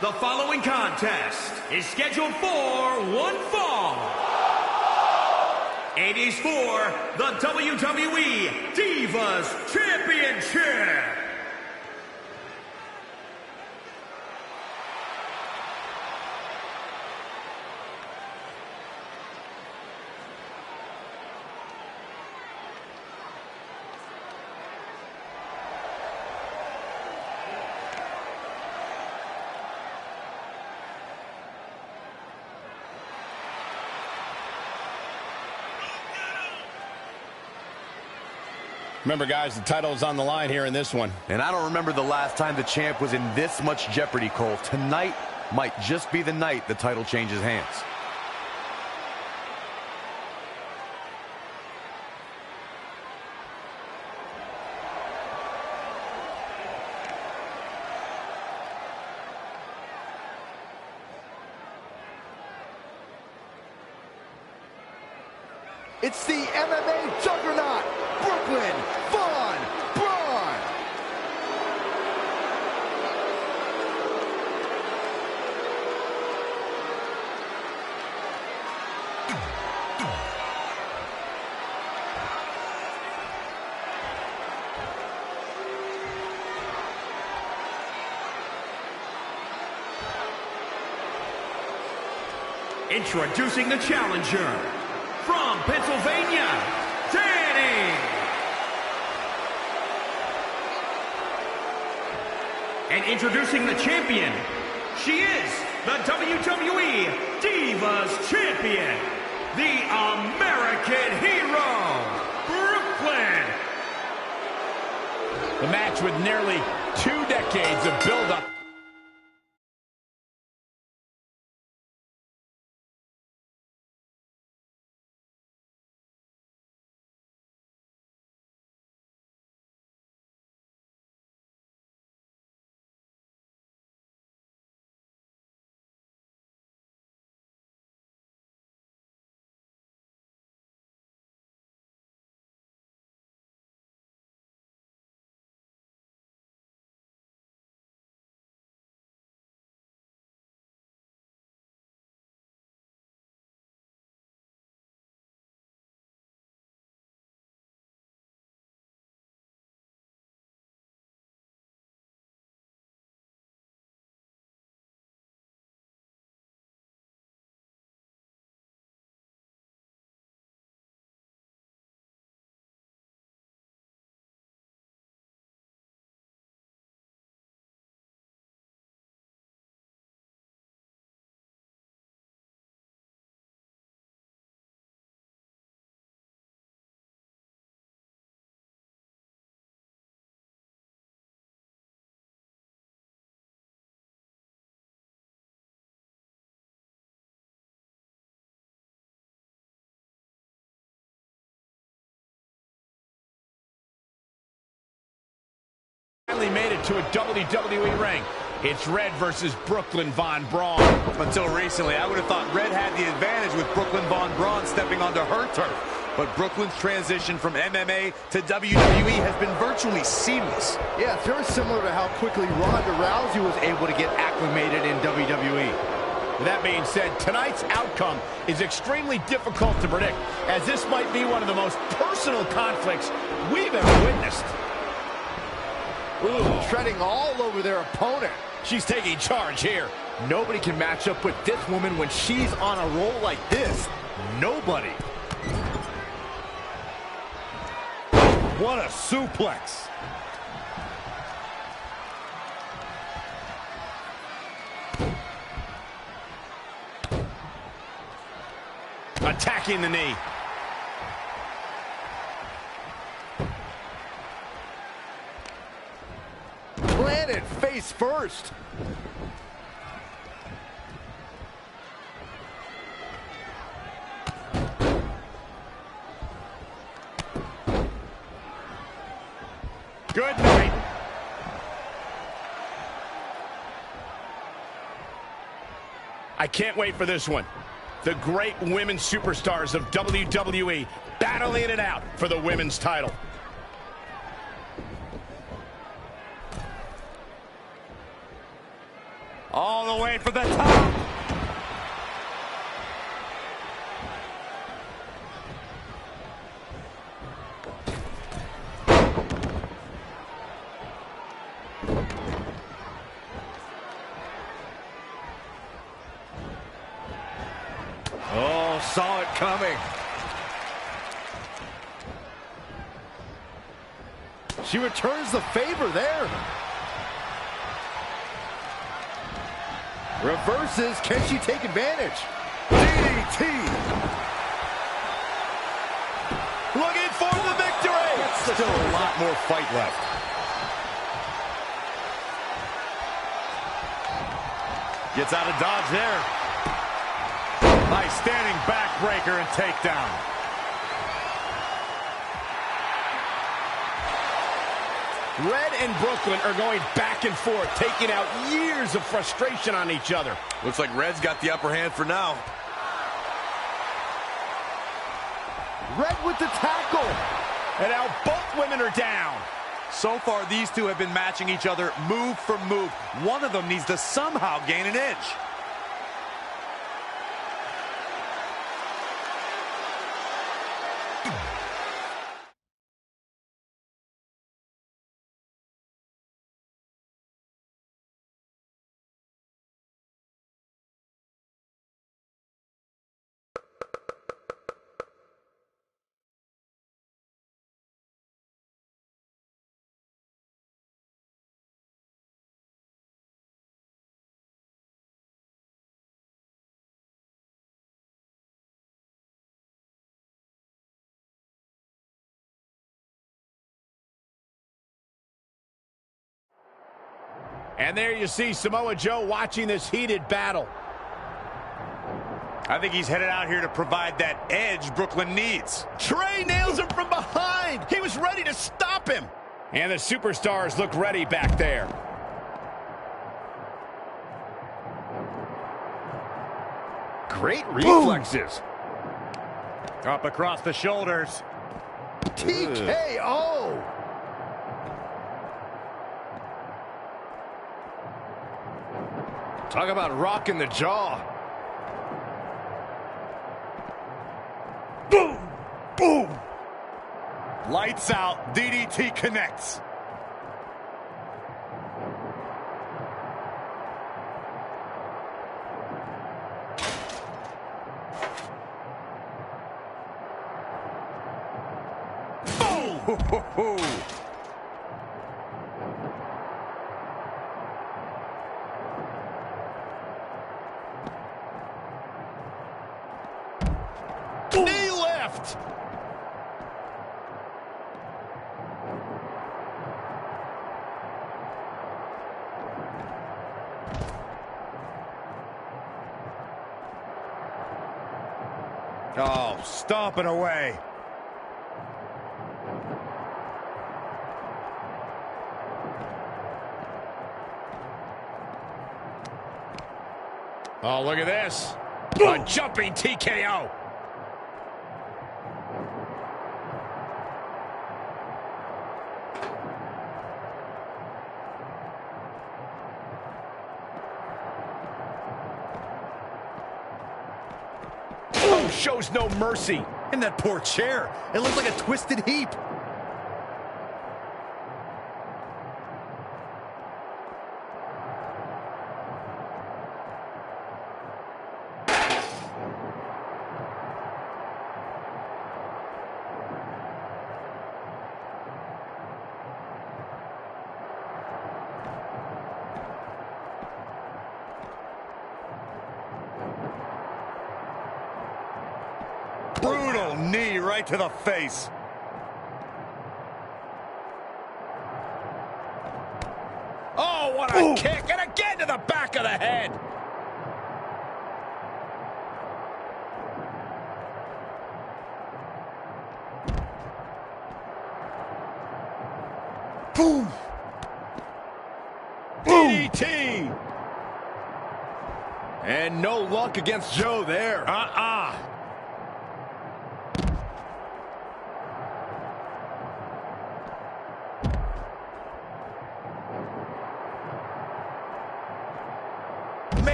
The following contest is scheduled for one fall. It is for the WWE Divas Championship. Remember, guys, the title is on the line here in this one. And I don't remember the last time the champ was in this much jeopardy, Cole. Tonight might just be the night the title changes hands. It's the MMA juggernaut, Brooklyn Von Braun. Introducing the challenger, from Pennsylvania, Dani. And introducing the champion, she is the WWE Divas Champion, the American Hero, Brooklyn. The match with nearly 2 decades of build-up. Finally made it to a WWE ring. It's Red versus Brooklyn Von Braun. Until recently, I would have thought Red had the advantage with Brooklyn Von Braun stepping onto her turf. But Brooklyn's transition from MMA to WWE has been virtually seamless. Yeah, it's very similar to how quickly Ronda Rousey was able to get acclimated in WWE. With that being said, tonight's outcome is extremely difficult to predict, as this might be one of the most personal conflicts we've ever witnessed. Ooh, treading all over their opponent. She's taking charge here. Nobody can match up with this woman when she's on a roll like this. Nobody. What a suplex. Attacking the knee. Planted face first. Good night. I can't wait for this one. The great women's superstars of WWE battling it out for the women's title. All the way for the top. Oh, saw it coming. She returns the favor there. Reverses. Can she take advantage? DDT. Looking for the victory. Still a lot more fight left. Gets out of dodge there. Nice standing backbreaker and takedown. Red and Brooklyn are going back and forth, taking out years of frustration on each other. Looks like Red's got the upper hand for now. Red with the tackle. And now both women are down. So far, these two have been matching each other move for move. One of them needs to somehow gain an edge. And there you see Samoa Joe watching this heated battle. I think he's headed out here to provide that edge Brooklyn needs. Trey nails him from behind. He was ready to stop him. And the superstars look ready back there. Great reflexes. Up across the shoulders. TKO. Talk about rocking the jaw. Boom! Boom! Lights out. DDT connects. Boom! Knee left. Oh, stomping away. Oh, look at this. A jumping TKO. Oh, shows no mercy. And that poor chair. It looks like a twisted heap. Brutal knee right to the face. Oh, what a kick. And again to the back of the head. Boom! DDT. And no luck against Joe there.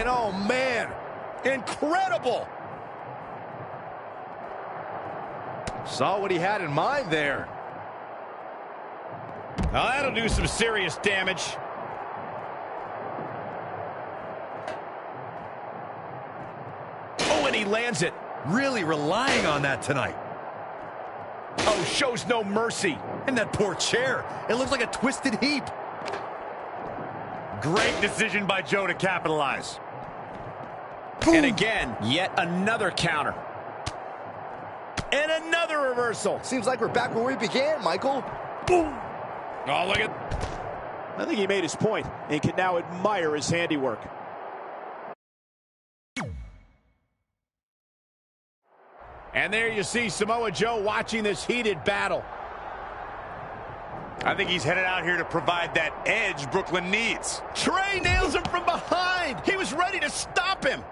And oh, man, incredible. Saw what he had in mind there. Now that'll do some serious damage. Oh, and he lands it. Really relying on that tonight. Oh, shows no mercy. And that poor chair. It looks like a twisted heap. Great decision by Joe to capitalize. And again, yet another counter. And another reversal. Seems like we're back where we began, Michael. Boom. Oh, look at... I think he made his point and can now admire his handiwork. And there you see Samoa Joe watching this heated battle. I think he's headed out here to provide that edge Brooklyn needs. Trey nails him from behind. He was ready to stop him.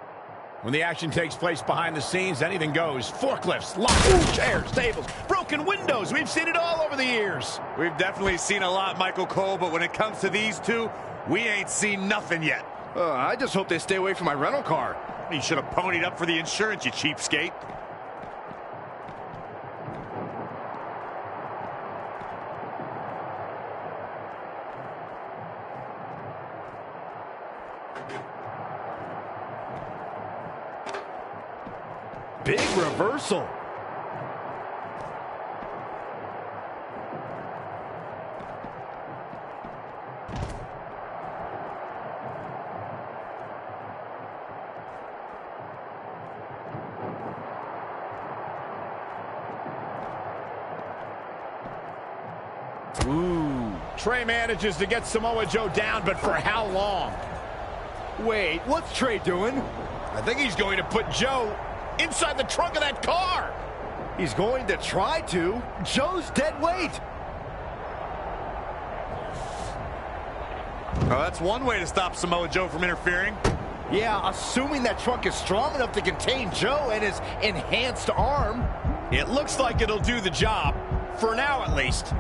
When the action takes place behind the scenes, anything goes. Forklifts, lockers, chairs, tables, broken windows. We've seen it all over the years. We've definitely seen a lot, Michael Cole, but when it comes to these two, we ain't seen nothing yet. I just hope they stay away from my rental car. You should have ponied up for the insurance, you cheapskate. Big reversal. Ooh. Trey manages to get Samoa Joe down, but for how long? Wait, what's Trey doing? I think he's going to put Joe inside the trunk of that car. He's going to try to. Joe's dead weight. Oh, that's one way to stop Samoa Joe from interfering. Yeah, assuming that trunk is strong enough to contain Joe and his enhanced arm. It looks like it'll do the job, for now at least.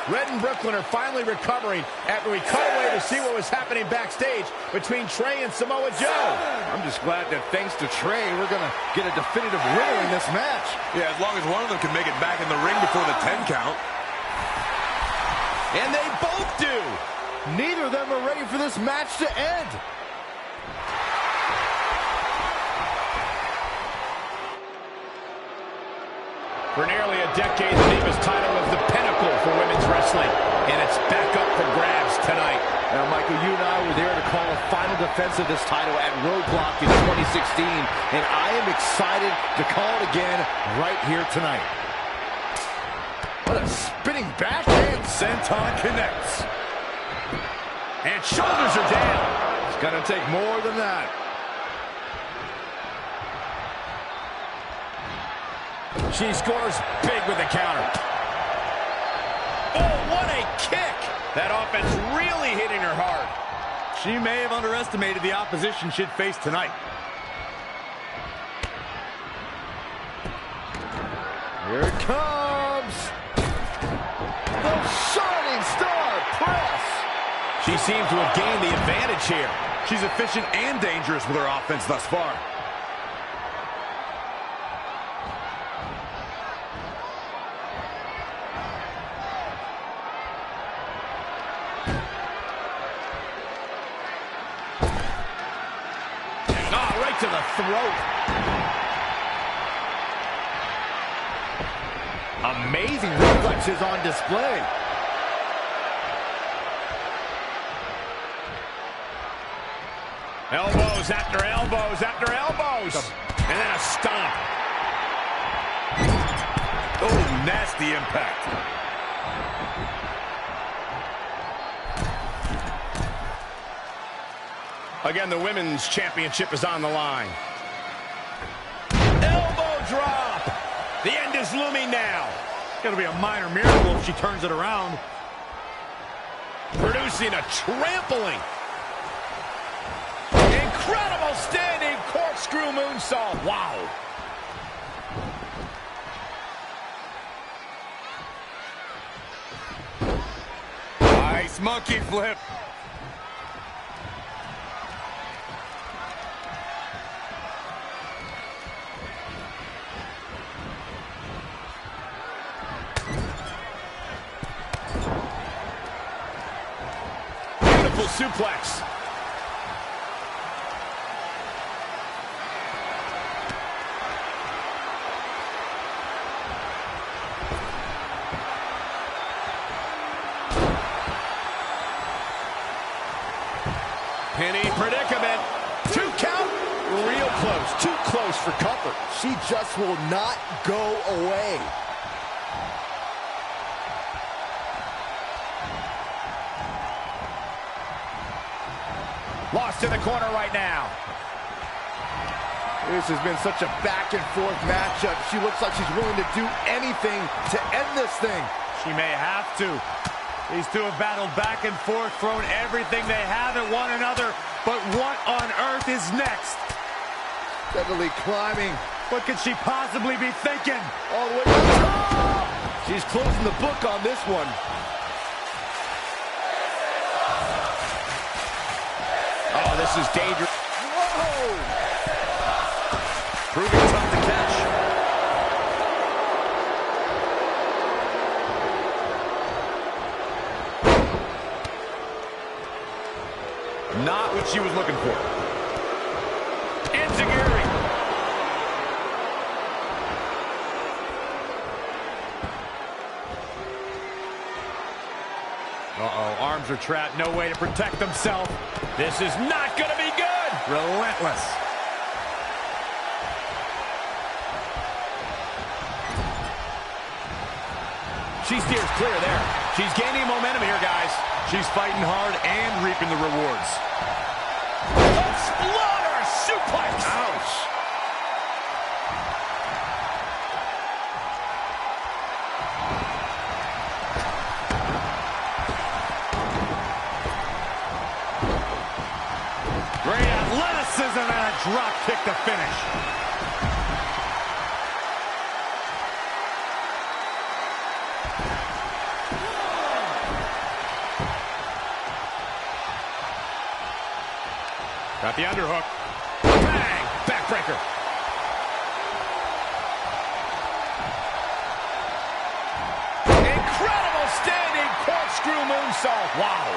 Red and Brooklyn are finally recovering after we cut away to see what was happening backstage between Trey and Samoa Joe. I'm just glad that thanks to Trey, we're going to get a definitive winner in this match. Yeah, as long as one of them can make it back in the ring before the 10 count. And they both do. Neither of them are ready for this match to end. For nearly a decade, the Divas title was the pinnacle for women's wrestling, and it's back up for grabs tonight. Now, Michael, you and I were there to call a final defense of this title at Roadblock in 2016, and I am excited to call it again right here tonight. What a spinning backhand. Senton connects. And shoulders are down. It's going to take more than that. She scores big with the counter. Oh, what a kick! That offense really hitting her hard. She may have underestimated the opposition she'd face tonight. Here it comes. The Shining Star Press. She seems to have gained the advantage here. She's efficient and dangerous with her offense thus far. To the throat. Amazing reflexes on display. Elbows after elbows after elbows. And then a stomp. Oh, nasty impact. Again, the women's championship is on the line. Elbow drop. The end is looming now. It's going to be a minor miracle if she turns it around. Producing a trampling. Incredible standing corkscrew moonsault. Wow. Nice monkey flip. Beautiful suplex. Penny predicament. 2 count. Real close. Too close for comfort. She just will not go away. Lost in the corner right now. This has been such a back-and-forth matchup. She looks like she's willing to do anything to end this thing. She may have to. These two have battled back and forth, thrown everything they have at one another. But what on earth is next? Steadily climbing. What could she possibly be thinking? All the way to the top. She's closing the book on this one. Oh, this is dangerous. Whoa! Proving tough to catch. Not what she was looking for. Enziguri. Uh-oh, arms are trapped, no way to protect himself. This is not going to be good. Relentless. She steers clear there. She's gaining momentum here, guys. She's fighting hard and reaping the rewards. Exploder suplex. Ouch. Great athleticism and a drop kick to finish. Got the underhook. Bang! Backbreaker. Incredible standing corkscrew moonsault. Wow.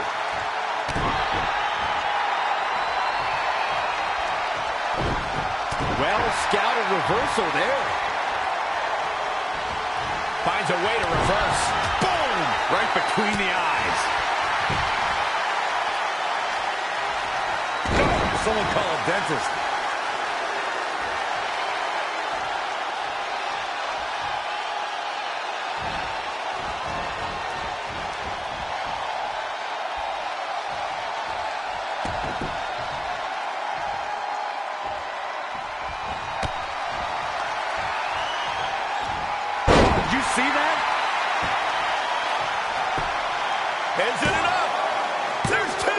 Well scouted reversal there. Finds a way to reverse. Boom! Right between the eyes. Someone call a dentist. Did you see that? Is it enough? There's 2!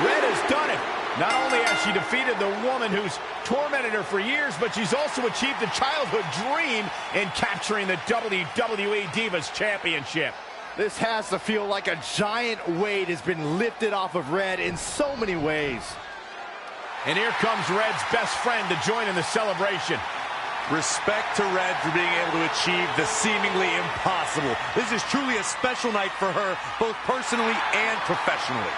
Red has done it. Not only has she defeated the woman who's tormented her for years, but she's also achieved a childhood dream in capturing the WWE Divas Championship. This has to feel like a giant weight has been lifted off of Red in so many ways. And here comes Red's best friend to join in the celebration. Respect to Red for being able to achieve the seemingly impossible. This is truly a special night for her, both personally and professionally.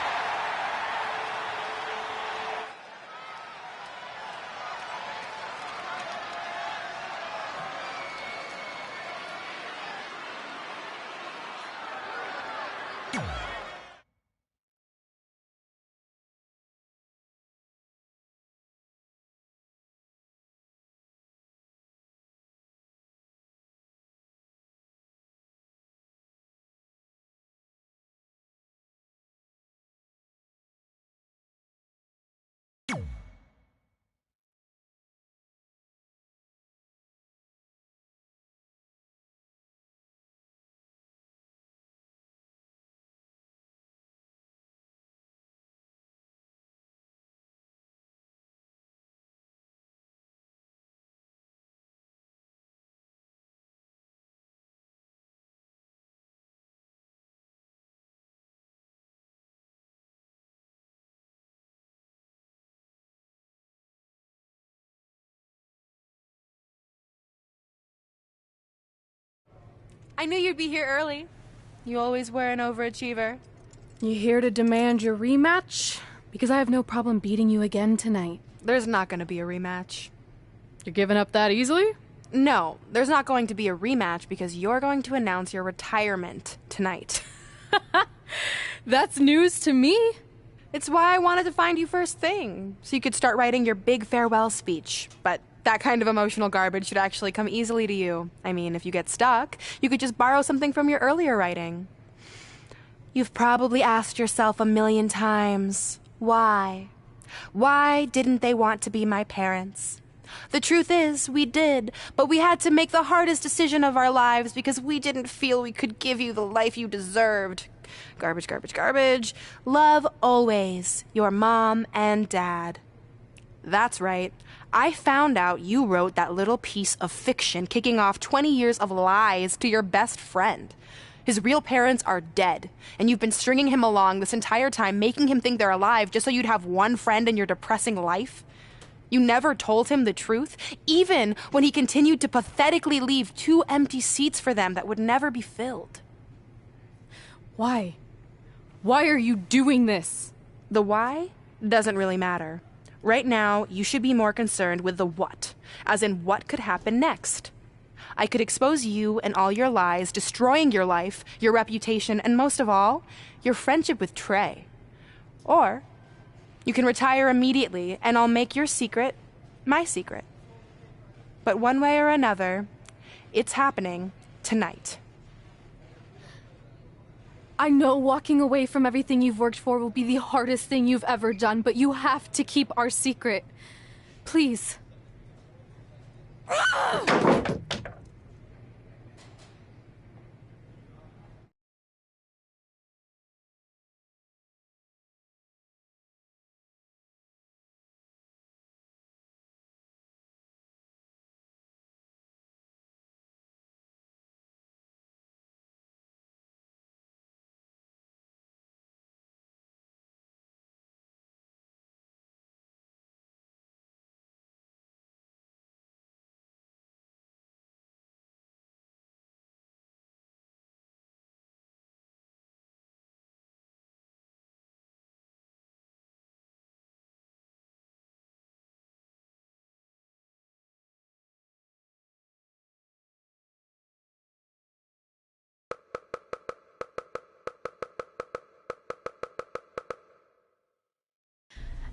I knew you'd be here early. You always were an overachiever. You here to demand your rematch? Because I have no problem beating you again tonight. There's not going to be a rematch. You're giving up that easily? No, there's not going to be a rematch because you're going to announce your retirement tonight. That's news to me. It's why I wanted to find you first thing, so you could start writing your big farewell speech. But that kind of emotional garbage should actually come easily to you. I mean, if you get stuck, you could just borrow something from your earlier writing. You've probably asked yourself a million times, why? Why didn't they want to be my parents? The truth is, we did, but we had to make the hardest decision of our lives because we didn't feel we could give you the life you deserved. Garbage, garbage, garbage. Love always, your mom and dad. That's right. I found out you wrote that little piece of fiction kicking off 20 years of lies to your best friend. His real parents are dead, and you've been stringing him along this entire time, making him think they're alive just so you'd have one friend in your depressing life. You never told him the truth, even when he continued to pathetically leave 2 empty seats for them that would never be filled. Why? Why are you doing this? The why doesn't really matter. Right now, you should be more concerned with the what, as in what could happen next. I could expose you and all your lies, destroying your life, your reputation, and most of all, your friendship with Trey. Or you can retire immediately, and I'll make your secret my secret. But one way or another, it's happening tonight. I know walking away from everything you've worked for will be the hardest thing you've ever done, but you have to keep our secret. Please.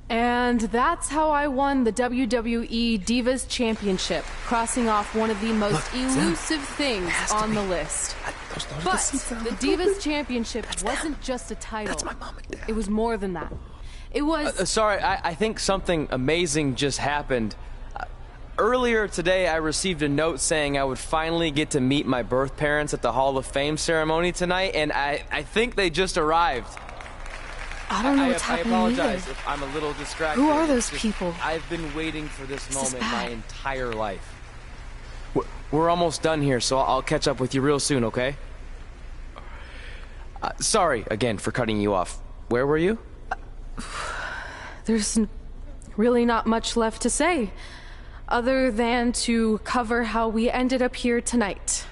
And that's how I won the WWE Divas Championship, crossing off one of the most elusive things on the list. But the Divas Championship wasn't just a title. That's my mom and dad. It was more than that. It was... Sorry, I think something amazing just happened. Earlier today, I received a note saying I would finally get to meet my birth parents at the Hall of Fame ceremony tonight, and I think they just arrived. I don't know what's happening I apologize either. if I'm a little distracted. Who are those people? I've been waiting for this moment my entire life. We're almost done here, so I'll catch up with you real soon, okay? Sorry, again, for cutting you off. Where were you? There's really not much left to say, other than to cover how we ended up here tonight.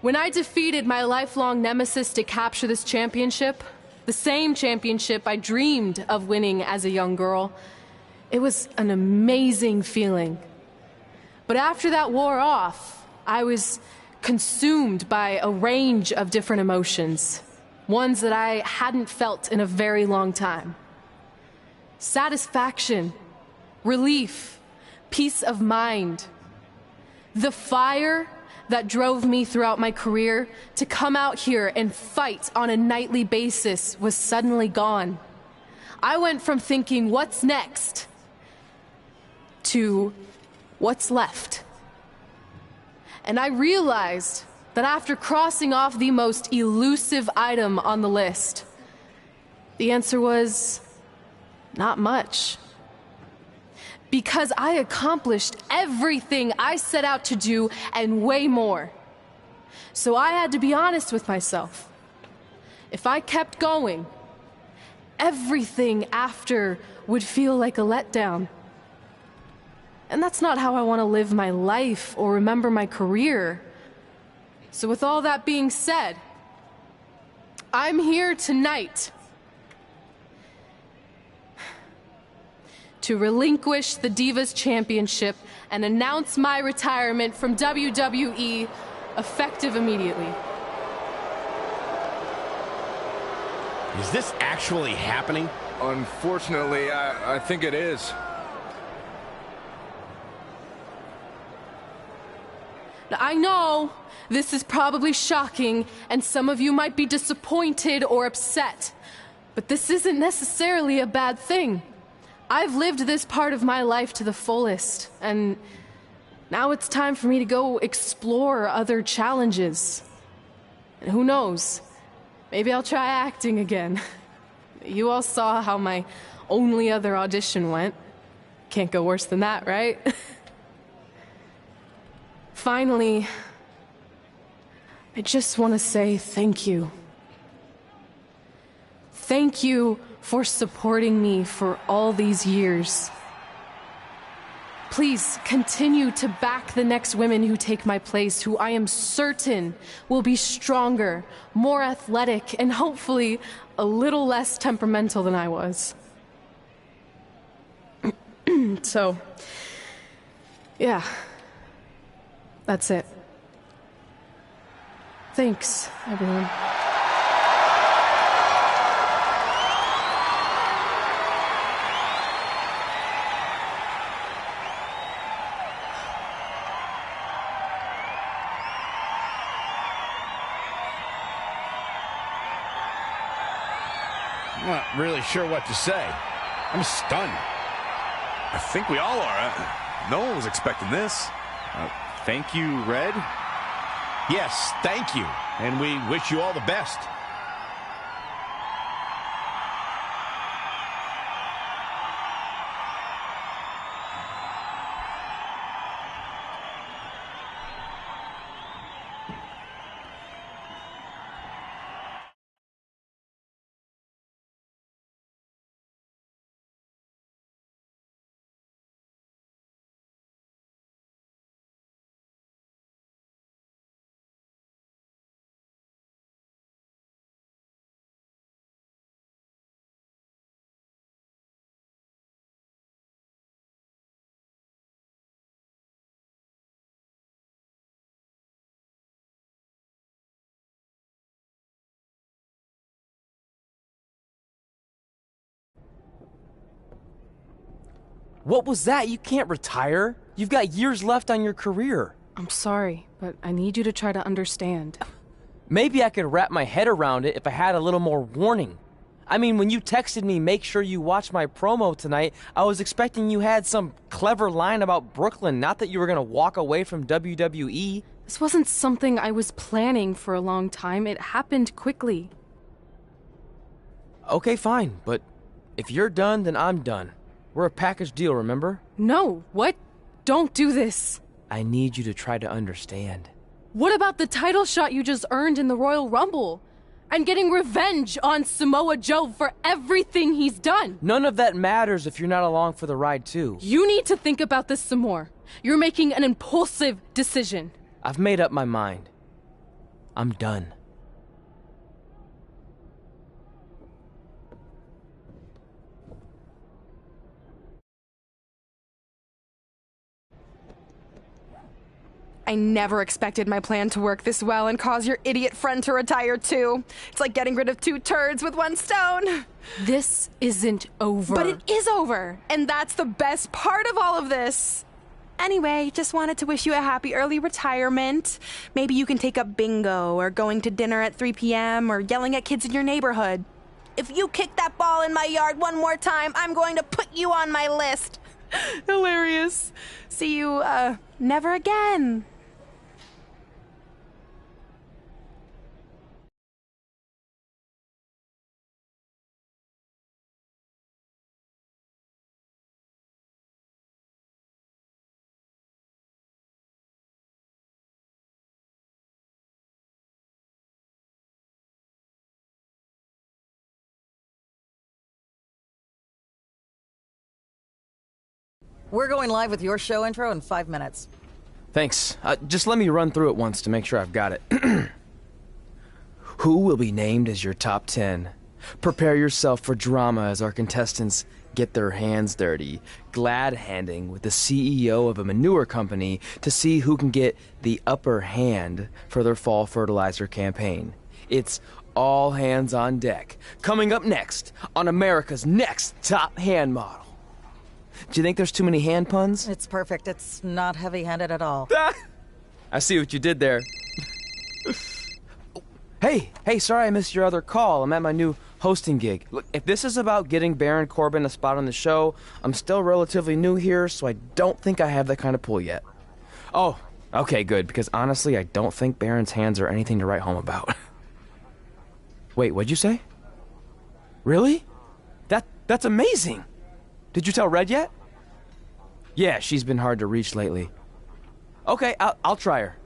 When I defeated my lifelong nemesis to capture this championship, the same championship I dreamed of winning as a young girl, it was an amazing feeling. But after that wore off, I was consumed by a range of different emotions, ones that I hadn't felt in a very long time. Satisfaction, relief, peace of mind. The fire that drove me throughout my career to come out here and fight on a nightly basis was suddenly gone. I went from thinking, what's next, to what's left. And I realized that after crossing off the most elusive item on the list, the answer was not much. Because I accomplished everything I set out to do and way more. So I had to be honest with myself. If I kept going, everything after would feel like a letdown. And that's not how I want to live my life or remember my career. So with all that being said, I'm here tonight to relinquish the Divas Championship and announce my retirement from WWE effective immediately. Is this actually happening? Unfortunately, I think it is. Now, I know this is probably shocking, and some of you might be disappointed or upset, but this isn't necessarily a bad thing. I've lived this part of my life to the fullest, and now it's time for me to go explore other challenges. And who knows, maybe I'll try acting again. You all saw how my only other audition went. Can't go worse than that, right? Finally, I just want to say thank you. Thank you for supporting me for all these years. Please continue to back the next women who take my place, who I am certain will be stronger, more athletic, and hopefully a little less temperamental than I was. So, yeah, that's it. Thanks, everyone. I'm not really sure what to say. I'm stunned. I think we all are. No one was expecting this. Thank you, Red. Yes, thank you. And we wish you all the best. What was that? You can't retire. You've got years left on your career. I'm sorry, but I need you to try to understand. Maybe I could wrap my head around it if I had a little more warning. I mean, when you texted me, make sure you watch my promo tonight, I was expecting you had some clever line about Brooklyn, not that you were going to walk away from WWE. This wasn't something I was planning for a long time. It happened quickly. Okay, fine, but if you're done, then I'm done. We're a package deal, remember? No, what? Don't do this. I need you to try to understand. What about the title shot you just earned in the Royal Rumble? And getting revenge on Samoa Joe for everything he's done? None of that matters if you're not along for the ride, too. You need to think about this some more. You're making an impulsive decision. I've made up my mind. I'm done. I never expected my plan to work this well and cause your idiot friend to retire too. It's like getting rid of two turds with one stone. This isn't over. But it is over, and that's the best part of all of this. Anyway, just wanted to wish you a happy early retirement. Maybe you can take up bingo or going to dinner at 3 p.m. or yelling at kids in your neighborhood. If you kick that ball in my yard one more time, I'm going to put you on my list. Hilarious. See you, never again. We're going live with your show intro in 5 minutes. Thanks. Just let me run through it once to make sure I've got it. Who will be named as your top 10? Prepare yourself for drama as our contestants get their hands dirty, glad-handing with the CEO of a manure company to see who can get the upper hand for their fall fertilizer campaign. It's all hands on deck. Coming up next on America's Next Top Hand Model. Do you think there's too many hand puns? It's perfect. It's not heavy-handed at all. I see what you did there. Hey, sorry I missed your other call. I'm at my new hosting gig. Look, if this is about getting Baron Corbin a spot on the show, I'm still relatively new here, so I don't think I have that kind of pull yet. Oh, okay, good, because honestly, I don't think Baron's hands are anything to write home about. Wait, what'd you say? Really? That's amazing! Did you tell Red yet? Yeah, she's been hard to reach lately. Okay, I'll try her.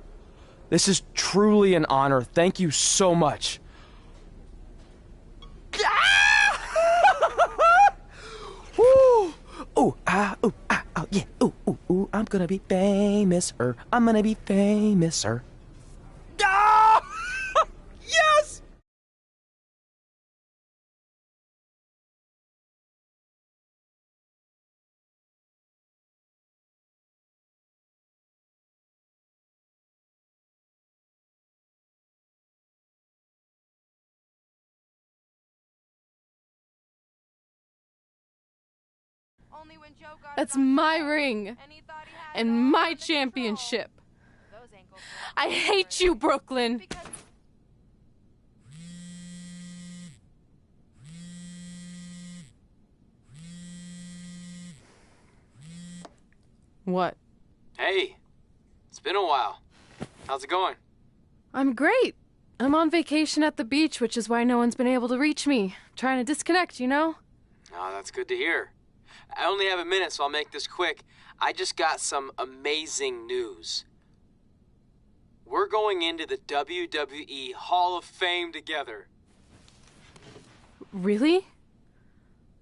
This is truly an honor. Thank you so much. Woo! Ooh, yeah. Ooh, I'm gonna be famous, I'm gonna be famous, Ah! Yes! That's my ring and my championship. I hate you, Brooklyn. What? Hey, it's been a while. How's it going? I'm great. I'm on vacation at the beach, which is why no one's been able to reach me. Trying to disconnect, you know? Oh, that's good to hear. I only have a minute, so I'll make this quick. I just got some amazing news. We're going into the WWE Hall of Fame together. Really?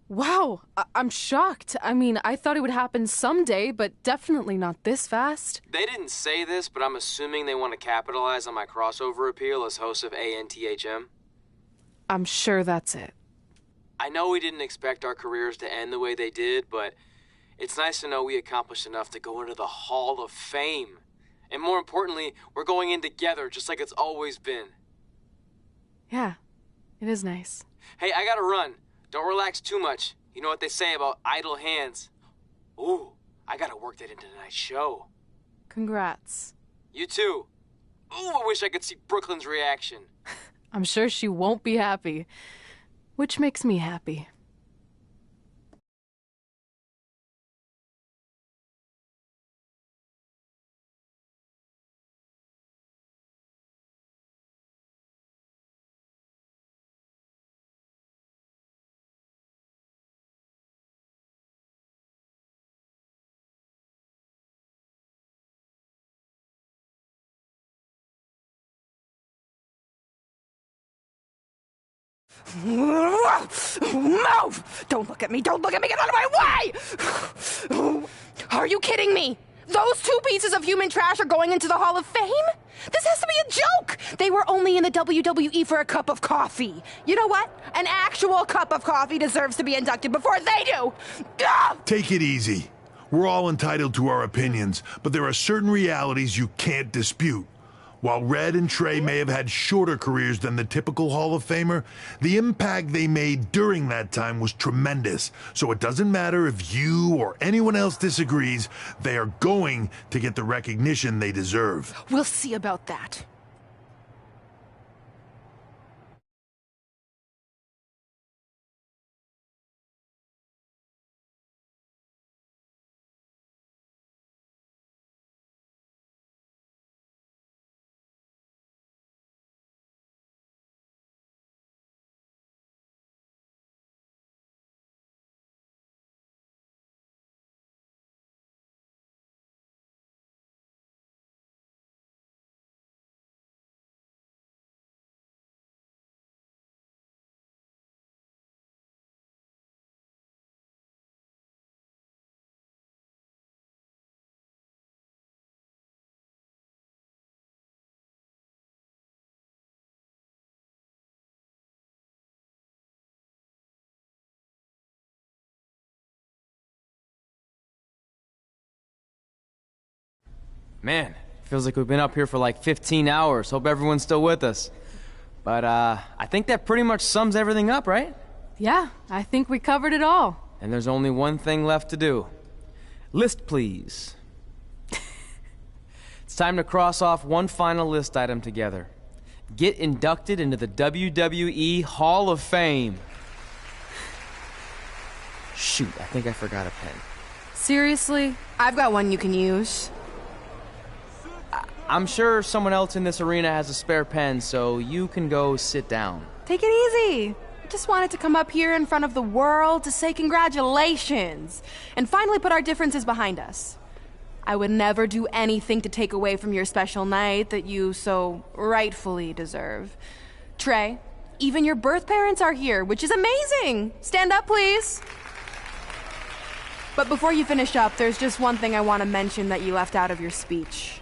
Wow, I'm shocked. I mean, I thought it would happen someday, but definitely not this fast. They didn't say this, but I'm assuming they want to capitalize on my crossover appeal as host of ANTHM. I'm sure that's it. I know we didn't expect our careers to end the way they did, but it's nice to know we accomplished enough to go into the Hall of Fame. And more importantly, we're going in together, just like it's always been. Yeah, it is nice. Hey, I gotta run. Don't relax too much. You know what they say about idle hands. Ooh, I gotta work that into tonight's show. Congrats. You too. Ooh, I wish I could see Brooklyn's reaction. I'm sure she won't be happy, which makes me happy. Move! Don't look at me! Don't look at me! Get out of my way! Are you kidding me? Those two pieces of human trash are going into the Hall of Fame? This has to be a joke! They were only in the WWE for a cup of coffee. You know what? An actual cup of coffee deserves to be inducted before they do! Ugh! Take it easy. We're all entitled to our opinions, but there are certain realities you can't dispute. While Red and Trey may have had shorter careers than the typical Hall of Famer, the impact they made during that time was tremendous. So it doesn't matter if you or anyone else disagrees, they are going to get the recognition they deserve. We'll see about that. Man, feels like we've been up here for like 15 hours. Hope everyone's still with us. But, I think that pretty much sums everything up, right? Yeah, I think we covered it all. And there's only one thing left to do. List, please. It's time to cross off one final list item together. Get inducted into the WWE Hall of Fame. Shoot, I think I forgot a pen. Seriously? I've got one you can use. I'm sure someone else in this arena has a spare pen, so you can go sit down. Take it easy. I just wanted to come up here in front of the world to say congratulations and finally put our differences behind us. I would never do anything to take away from your special night that you so rightfully deserve. Trey, even your birth parents are here, which is amazing. Stand up, please. But before you finish up, there's just one thing I want to mention that you left out of your speech.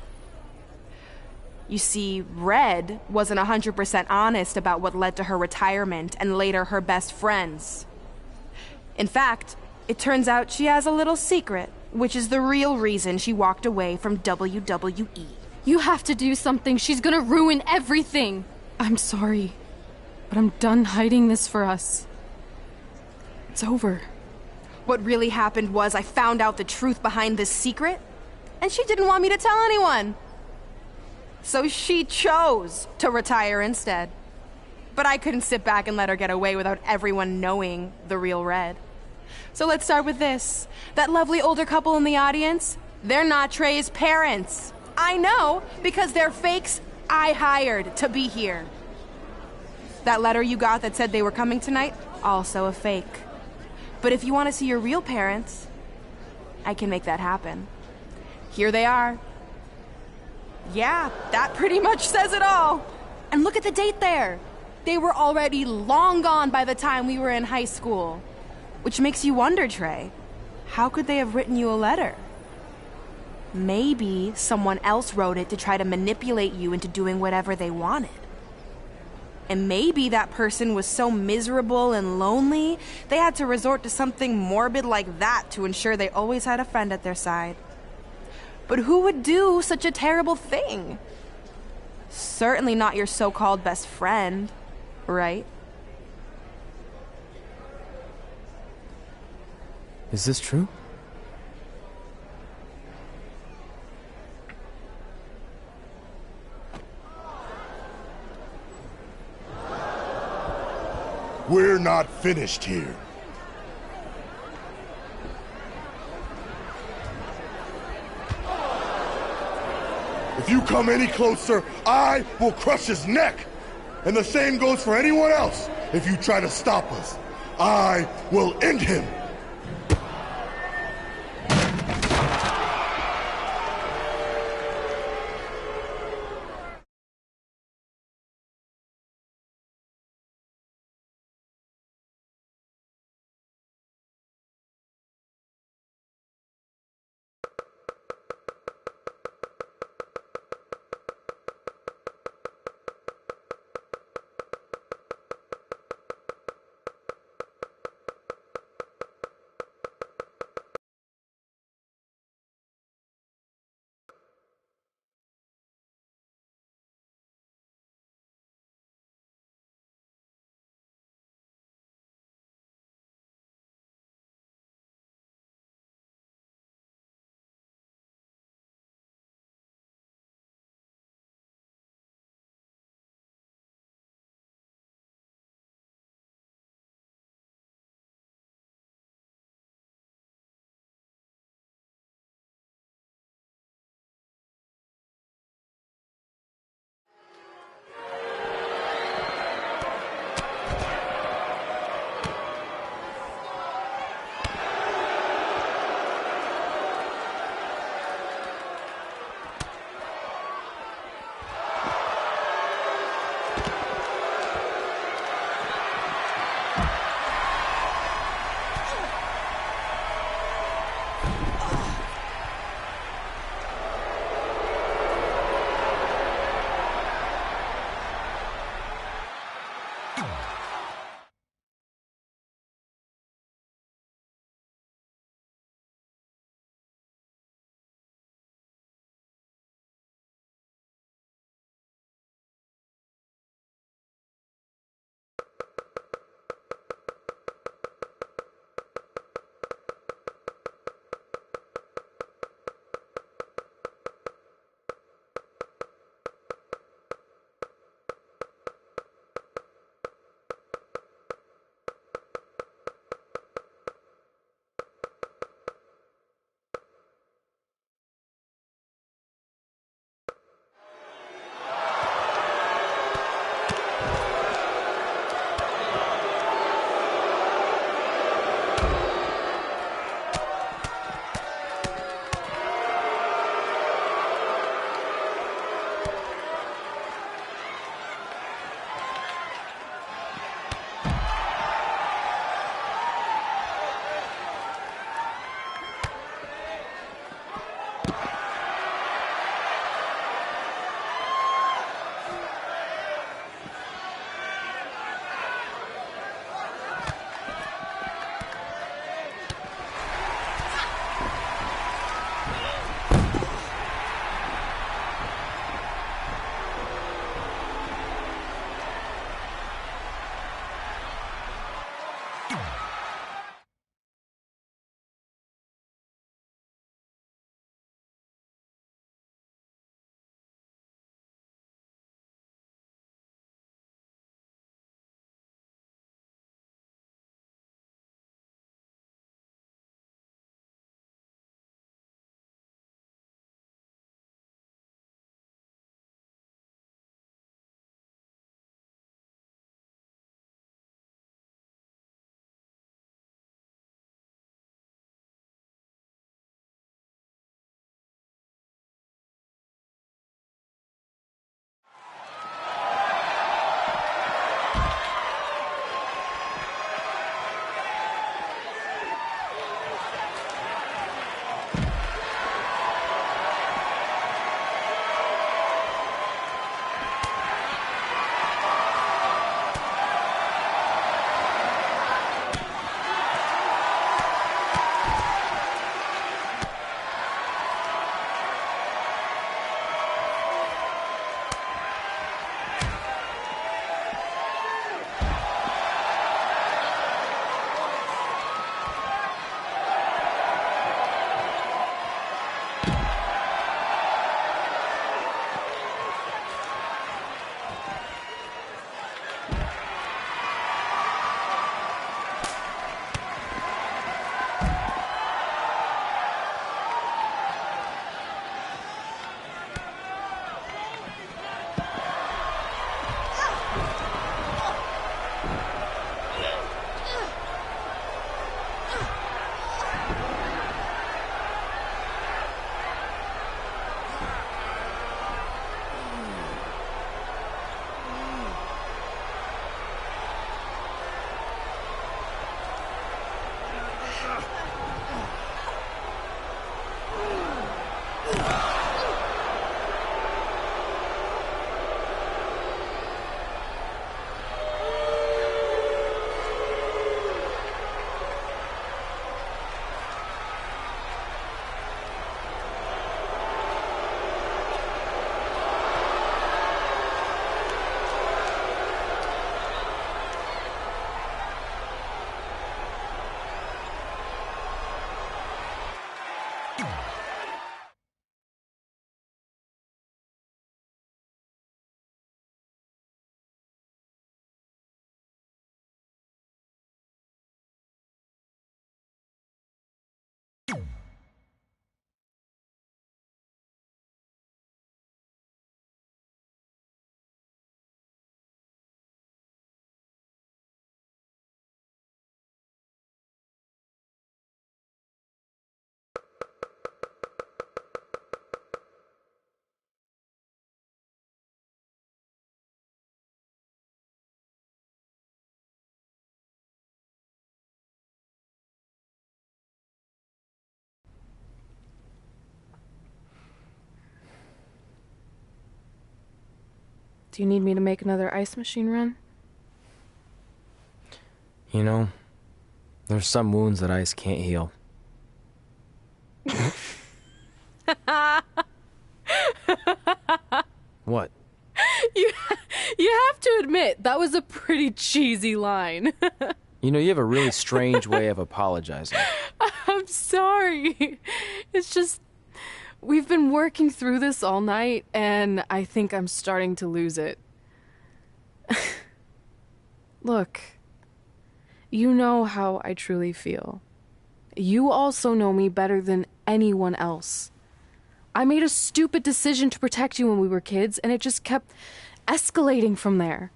You see, Red wasn't 100% honest about what led to her retirement and later her best friends. In fact, it turns out she has a little secret, which is the real reason she walked away from WWE. You have to do something. She's gonna ruin everything. I'm sorry, but I'm done hiding this for us. It's over. What really happened was I found out the truth behind this secret, and she didn't want me to tell anyone. So she chose to retire instead. But I couldn't sit back and let her get away without everyone knowing the real Red. So let's start with this. That lovely older couple in the audience, they're not Trey's parents. I know, because they're fakes I hired to be here. That letter you got that said they were coming tonight, also a fake. But if you want to see your real parents, I can make that happen. Here they are. Yeah, that pretty much says it all. And look at the date there. They were already long gone by the time we were in high school. Which makes you wonder, Trey, how could they have written you a letter? Maybe someone else wrote it to try to manipulate you into doing whatever they wanted. And maybe that person was so miserable and lonely, they had to resort to something morbid like that to ensure they always had a friend at their side. But who would do such a terrible thing? Certainly not your so-called best friend, right? Is this true? We're not finished here. If you come any closer, I will crush his neck. And the same goes for anyone else. If you try to stop us, I will end him. Do you need me to make another ice machine run? You know, there's some wounds that ice can't heal. What? You have to admit, that was a pretty cheesy line. You know, you have a really strange way of apologizing. I'm sorry. It's just, we've been working through this all night, and I think I'm starting to lose it. Look, you know how I truly feel. You also know me better than anyone else. I made a stupid decision to protect you when we were kids, and it just kept escalating from there.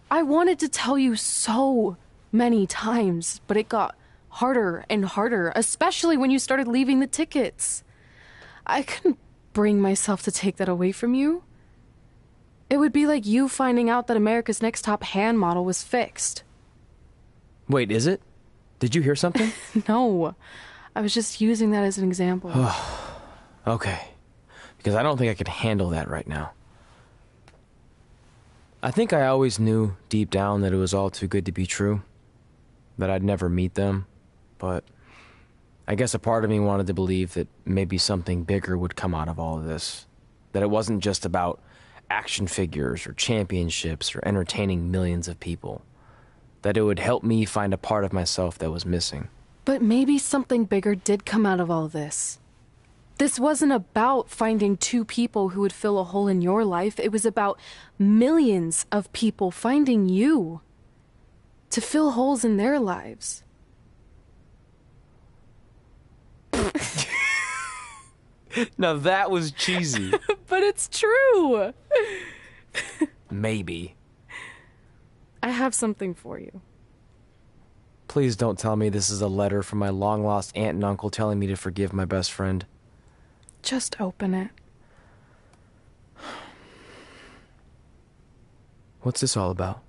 I wanted to tell you so many times, but it got harder and harder, especially when you started leaving the tickets. I couldn't bring myself to take that away from you. It would be like you finding out that America's Next Top Hand model was fixed. Wait, is it? Did you hear something? No, I was just using that as an example. Okay, because I don't think I could handle that right now. I think I always knew deep down that it was all too good to be true, that I'd never meet them, but I guess a part of me wanted to believe that maybe something bigger would come out of all of this, that it wasn't just about action figures or championships or entertaining millions of people, that it would help me find a part of myself that was missing. But maybe something bigger did come out of all this. This wasn't about finding two people who would fill a hole in your life. It was about millions of people finding you to fill holes in their lives. Now that was cheesy. But it's true. Maybe. I have something for you. Please don't tell me this is a letter from my long-lost aunt and uncle telling me to forgive my best friend. Just open it. What's this all about?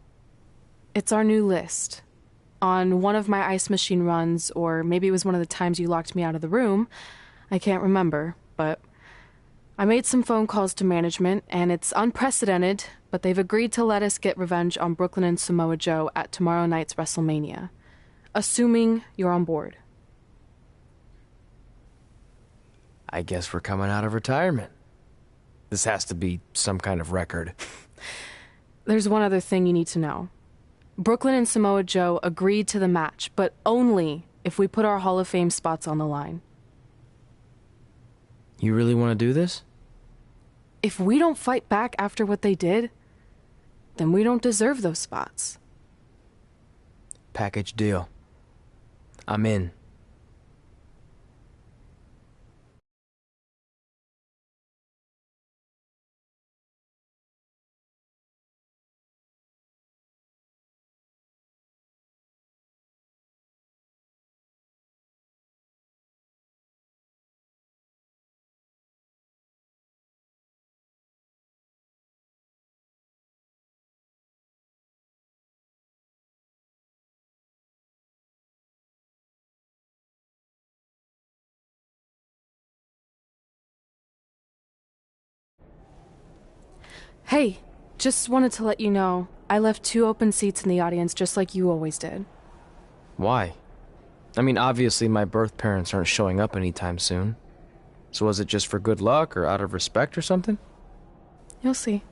It's our new list. On one of my ice machine runs, or maybe it was one of the times you locked me out of the room. I can't remember, but I made some phone calls to management, and it's unprecedented, but they've agreed to let us get revenge on Brooklyn and Samoa Joe at tomorrow night's WrestleMania. Assuming you're on board. I guess we're coming out of retirement. This has to be some kind of record. There's one other thing you need to know. Brooklyn and Samoa Joe agreed to the match, but only if we put our Hall of Fame spots on the line. You really want to do this? If we don't fight back after what they did, then we don't deserve those spots. Package deal. I'm in. Hey, just wanted to let you know, I left 2 open seats in the audience just like you always did. Why? I mean, obviously my birth parents aren't showing up anytime soon. So was it just for good luck or out of respect or something? You'll see.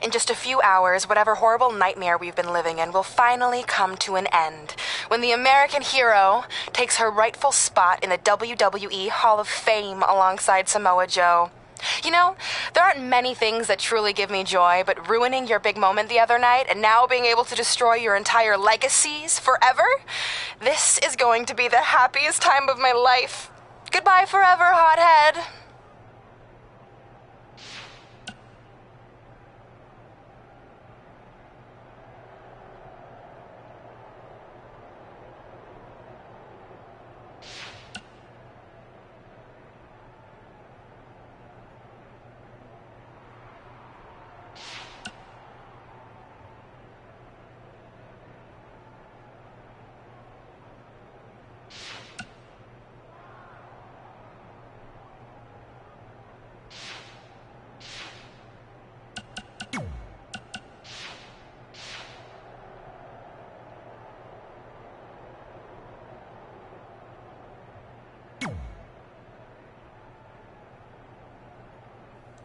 In just a few hours, whatever horrible nightmare we've been living in will finally come to an end, when the American hero takes her rightful spot in the WWE Hall of Fame alongside Samoa Joe. You know, there aren't many things that truly give me joy, but ruining your big moment the other night and now being able to destroy your entire legacies forever? This is going to be the happiest time of my life. Goodbye forever, hothead.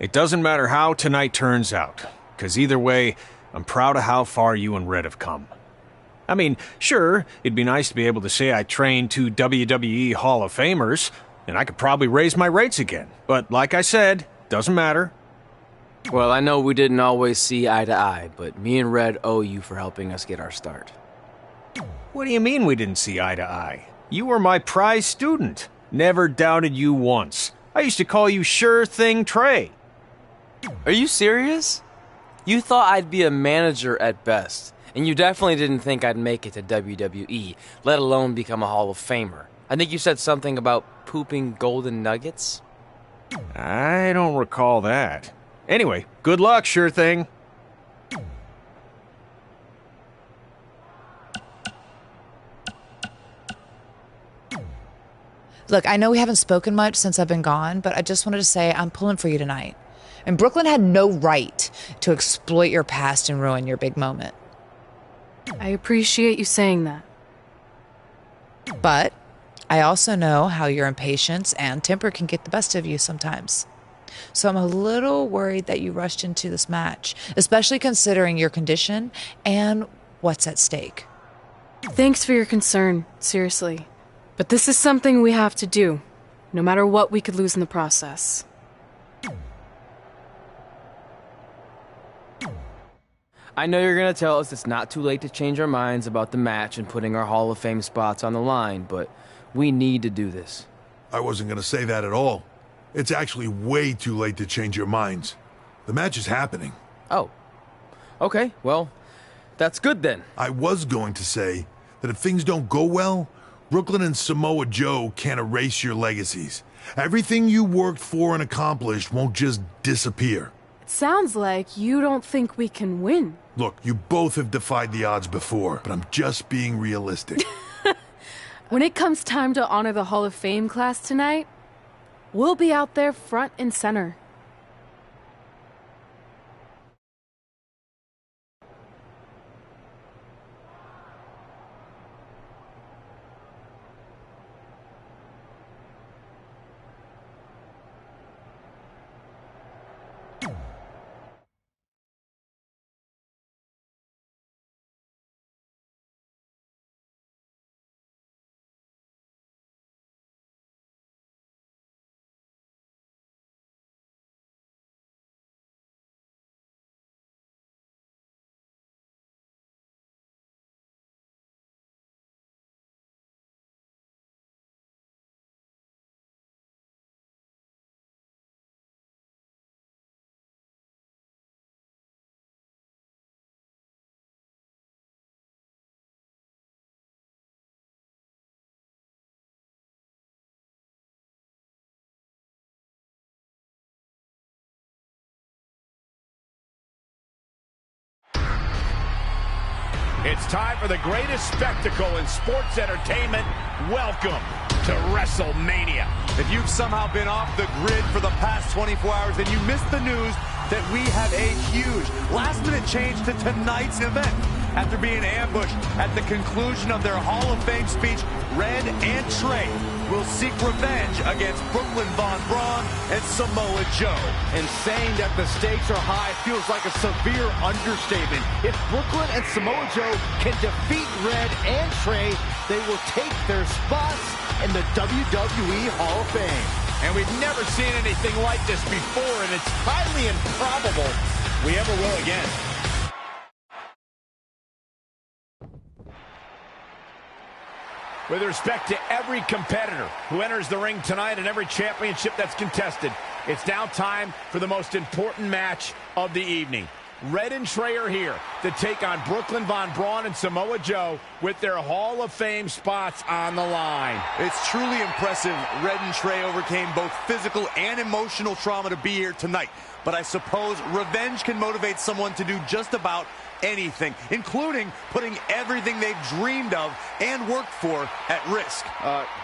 It doesn't matter how tonight turns out, because either way, I'm proud of how far you and Red have come. I mean, sure, it'd be nice to be able to say I trained 2 WWE Hall of Famers, and I could probably raise my rates again. But like I said, doesn't matter. Well, I know we didn't always see eye to eye, but me and Red owe you for helping us get our start. What do you mean we didn't see eye to eye? You were my prize student. Never doubted you once. I used to call you Sure Thing Trey. Are you serious? You thought I'd be a manager at best, and you definitely didn't think I'd make it to WWE, let alone become a Hall of Famer. I think you said something about pooping golden nuggets? I don't recall that. Anyway, good luck, Sure Thing. Look, I know we haven't spoken much since I've been gone, but I just wanted to say I'm pulling for you tonight. And Brooklyn had no right to exploit your past and ruin your big moment. I appreciate you saying that. But I also know how your impatience and temper can get the best of you sometimes. So I'm a little worried that you rushed into this match, especially considering your condition and what's at stake. Thanks for your concern, seriously. But this is something we have to do, no matter what we could lose in the process. I know you're going to tell us it's not too late to change our minds about the match and putting our Hall of Fame spots on the line, but we need to do this. I wasn't going to say that at all. It's actually way too late to change your minds. The match is happening. Oh. Okay, well, that's good then. I was going to say that if things don't go well, Brooklyn and Samoa Joe can't erase your legacies. Everything you worked for and accomplished won't just disappear. It sounds like you don't think we can win. Look, you both have defied the odds before, but I'm just being realistic. When it comes time to honor the Hall of Fame class tonight, we'll be out there front and center. It's time for the greatest spectacle in sports entertainment. Welcome to WrestleMania. If you've somehow been off the grid for the past 24 hours, then you missed the news that we have a huge last-minute change to tonight's event. After being ambushed at the conclusion of their Hall of Fame speech, Red and Trey will seek revenge against Brooklyn Von Braun and Samoa Joe. And saying that the stakes are high feels like a severe understatement. If Brooklyn and Samoa Joe can defeat Red and Trey, they will take their spots in the WWE Hall of Fame. And we've never seen anything like this before, and it's highly improbable we ever will again. With respect to every competitor who enters the ring tonight and every championship that's contested, it's now time for the most important match of the evening. Red and Trey are here to take on Brooklyn Von Braun and Samoa Joe with their Hall of Fame spots on the line. It's truly impressive Red and Trey overcame both physical and emotional trauma to be here tonight. But I suppose revenge can motivate someone to do just about anything, including putting everything they've dreamed of and worked for at risk.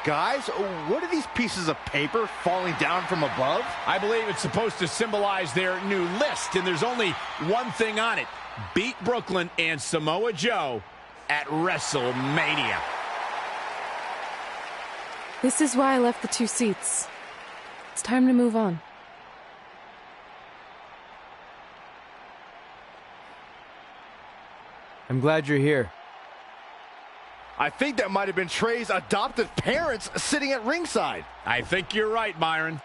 Guys, what are these pieces of paper falling down from above? I believe it's supposed to symbolize their new list, and there's only one thing on it. Beat Brooklyn and Samoa Joe at WrestleMania. This is why I left the 2 seats. It's time to move on. I'm glad you're here. I think that might have been Trey's adoptive parents sitting at ringside. I think you're right, Byron.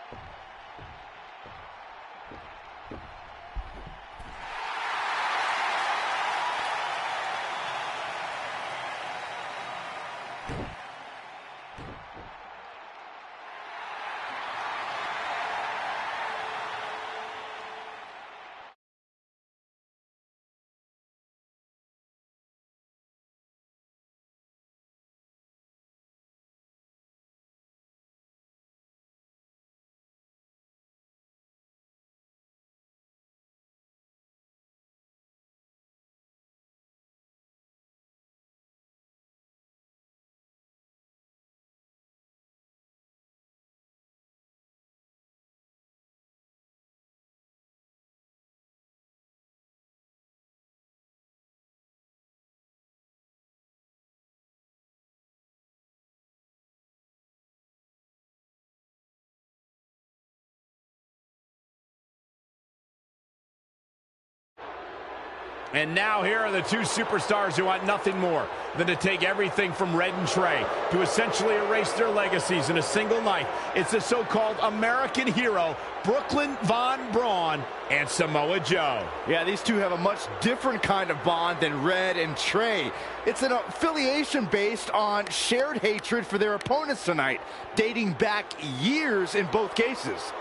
And now here are the 2 superstars who want nothing more than to take everything from Red and Trey to essentially erase their legacies in a single night. It's the so-called American hero, Brooklyn Von Braun and Samoa Joe. Yeah, these two have a much different kind of bond than Red and Trey. It's an affiliation based on shared hatred for their opponents tonight, dating back years in both cases.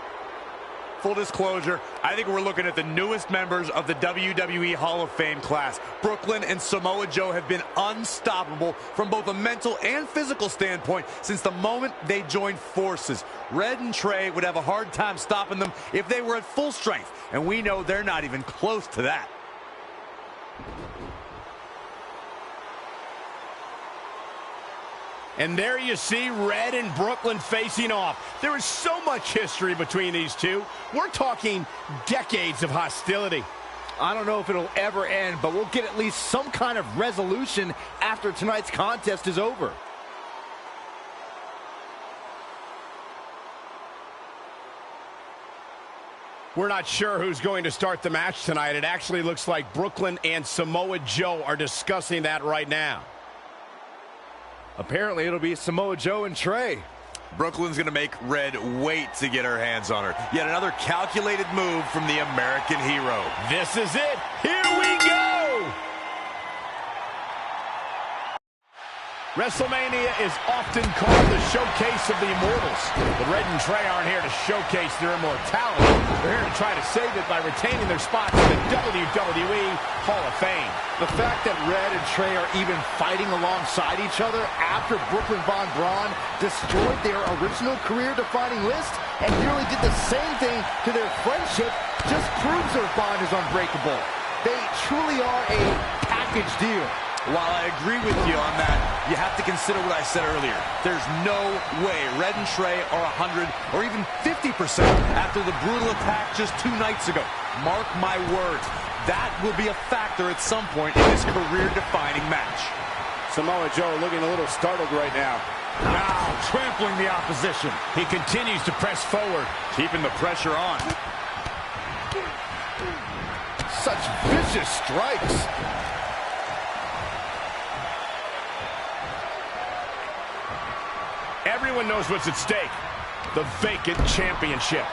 Full disclosure, I think we're looking at the newest members of the WWE Hall of Fame class. Brooklyn and Samoa Joe have been unstoppable from both a mental and physical standpoint since the moment they joined forces. Red and Trey would have a hard time stopping them if they were at full strength, and we know they're not even close to that. And there you see Red and Brooklyn facing off. There is so much history between these two. We're talking decades of hostility. I don't know if it'll ever end, but we'll get at least some kind of resolution after tonight's contest is over. We're not sure who's going to start the match tonight. It actually looks like Brooklyn and Samoa Joe are discussing that right now. Apparently, it'll be Samoa Joe and Trey. Brooklyn's going to make Red wait to get her hands on her. Yet another calculated move from the American hero. This is it. Here we go. WrestleMania is often called the showcase of the immortals. But Red and Trey aren't here to showcase their immortality. They're here to try to save it by retaining their spots in the WWE Hall of Fame. The fact that Red and Trey are even fighting alongside each other after Brooklyn Von Braun destroyed their original career-defining list and nearly did the same thing to their friendship just proves their bond is unbreakable. They truly are a package deal. While I agree with you on that, you have to consider what I said earlier. There's no way Red and Trey are 100 or even 50% after the brutal attack just 2 nights ago. Mark my words, that will be a factor at some point in this career-defining match. Samoa Joe looking a little startled right now. Now trampling the opposition. He continues to press forward, keeping the pressure on. Such vicious strikes. Everyone knows what's at stake. The vacant championship.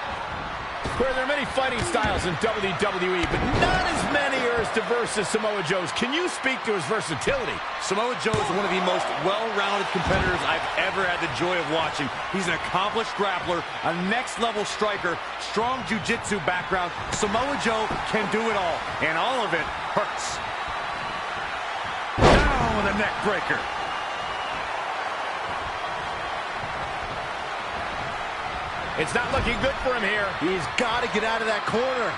Where there are many fighting styles in WWE, but not as many are as diverse as Samoa Joe's. Can you speak to his versatility? Samoa Joe is one of the most well-rounded competitors I've ever had the joy of watching. He's an accomplished grappler, a next-level striker, strong jiu-jitsu background. Samoa Joe can do it all, and all of it hurts. Down with a neck breaker. It's not looking good for him here. He's got to get out of that corner.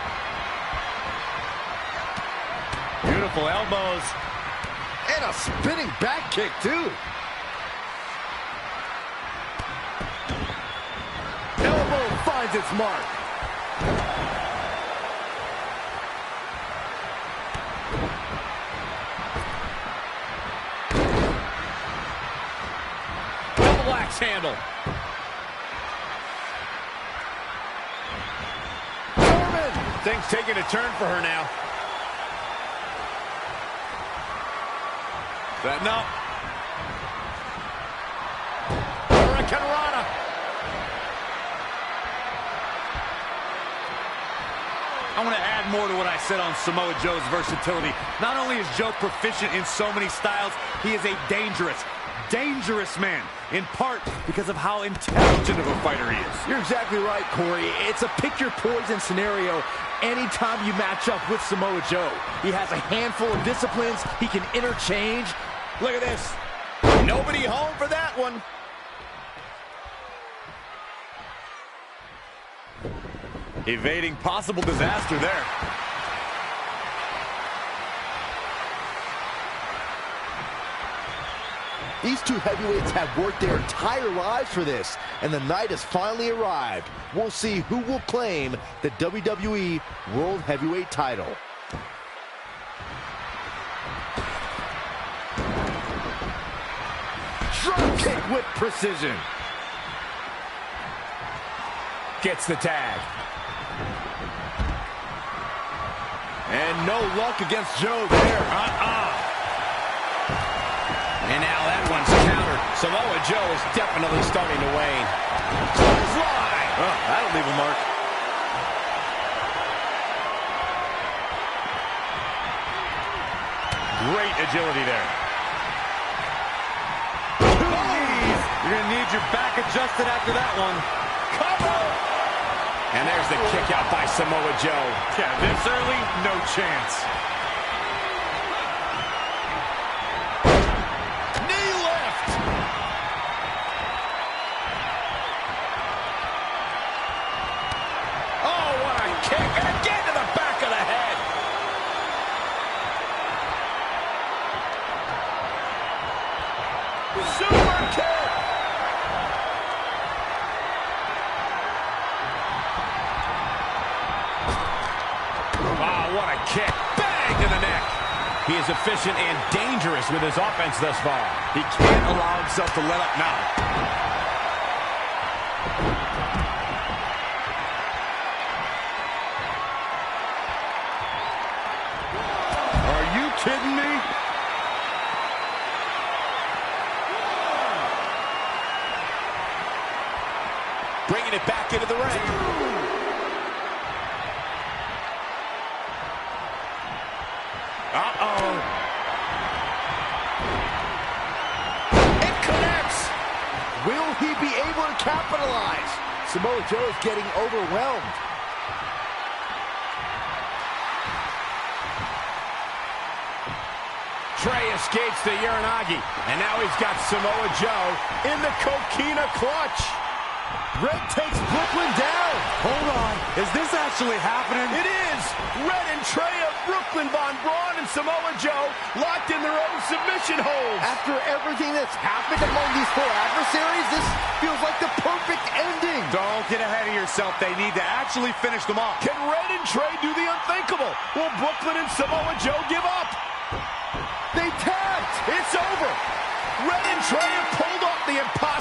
Beautiful elbows. And a spinning back kick, too. Elbow finds its mark. Double axe handle. Things taking a turn for her now. No. Hurricane Rana. I want to add more to what I said on Samoa Joe's versatility. Not only is Joe proficient in so many styles, he is a dangerous man, in part because of how intelligent of a fighter he is. You're exactly right, Corey. It's a pick-your-poison scenario anytime you match up with Samoa Joe. He has a handful of disciplines he can interchange. Look at this. Nobody home for that one. Evading possible disaster there. These two heavyweights have worked their entire lives for this, and the night has finally arrived. We'll see who will claim the WWE World Heavyweight title. Drop kick with precision. Gets the tag. And no luck against Joe there. And now that one's countered. Samoa Joe is definitely starting to wane. Clothesline! Oh, that'll leave a mark. Great agility there. You're going to need your back adjusted after that one. Cover! And there's the kick out by Samoa Joe. Yeah, this early, no chance. Knee lift! Oh, what a kick! And again to the back of the head. Super kick! Wow, what a kick. Bang to the neck. He is efficient and dangerous with his offense thus far. He can't allow himself to let up now. Are you kidding me? Bringing it back into the ring. Uh-oh. It connects. Will he be able to capitalize? Samoa Joe is getting overwhelmed. Trey escapes the Uranagi, and now he's got Samoa Joe in the Coquina clutch. Red takes Brooklyn down. Hold on. Is this actually happening? It is. Red and Trey of Brooklyn, Von Braun, and Samoa Joe locked in their own submission holds. After everything that's happened among these four adversaries, this feels like the perfect ending. Don't get ahead of yourself. They need to actually finish them off. Can Red and Trey do the unthinkable? Will Brooklyn and Samoa Joe give up? They tapped. It's over. Red and Trey have pulled off the impossible.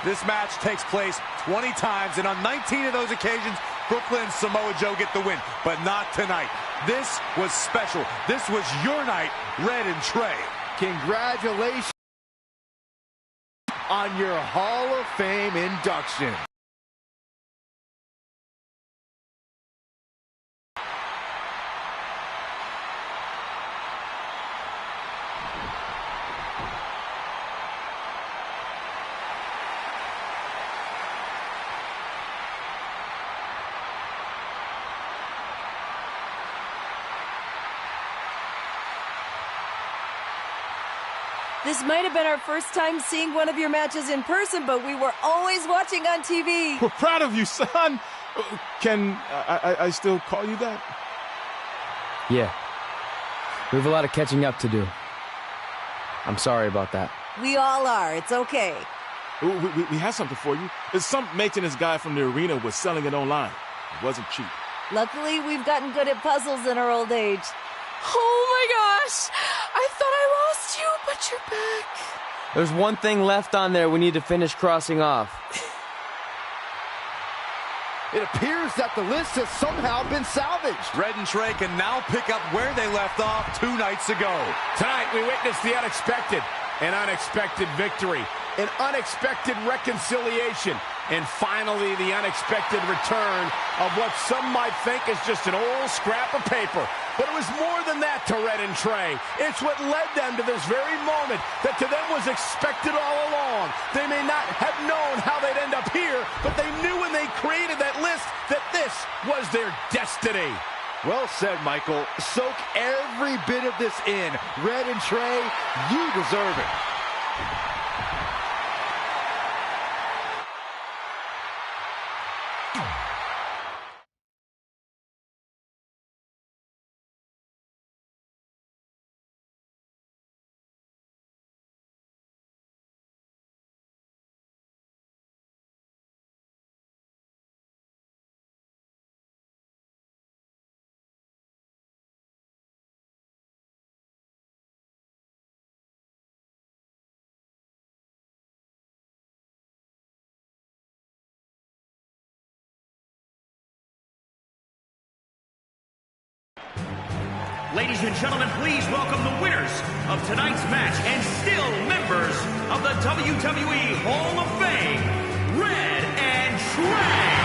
This match takes place 20 times, and on 19 of those occasions, Brooklyn and Samoa Joe get the win, but not tonight. This was special. This was your night, Red and Trey. Congratulations on your Hall of Fame induction. This might have been our first time seeing one of your matches in person, but we were always watching on TV. We're proud of you, son. Can I still call you that? Yeah. We have a lot of catching up to do. I'm sorry about that. We all are. It's okay. We have something for you. There's some maintenance guy from the arena was selling it online. It wasn't cheap. Luckily, we've gotten good at puzzles in our old age. Oh my gosh! I thought I lost you, but you're back. There's one thing left on there we need to finish crossing off. It appears that the list has somehow been salvaged. Red and Trey can now pick up where they left off 2 nights ago. Tonight, we witnessed the unexpected, an unexpected victory, an unexpected reconciliation, and finally the unexpected return of what some might think is just an old scrap of paper. But it was more than that to Red and Trey. It's what led them to this very moment that to them was expected all along. They may not have known how they'd end up here, but they knew when they created that list that this was their destiny. Well said, Michael. Soak every bit of this in. Red and Trey, you deserve it. Ladies and gentlemen, please welcome the winners of tonight's match and still members of the WWE Hall of Fame, Red and Trey.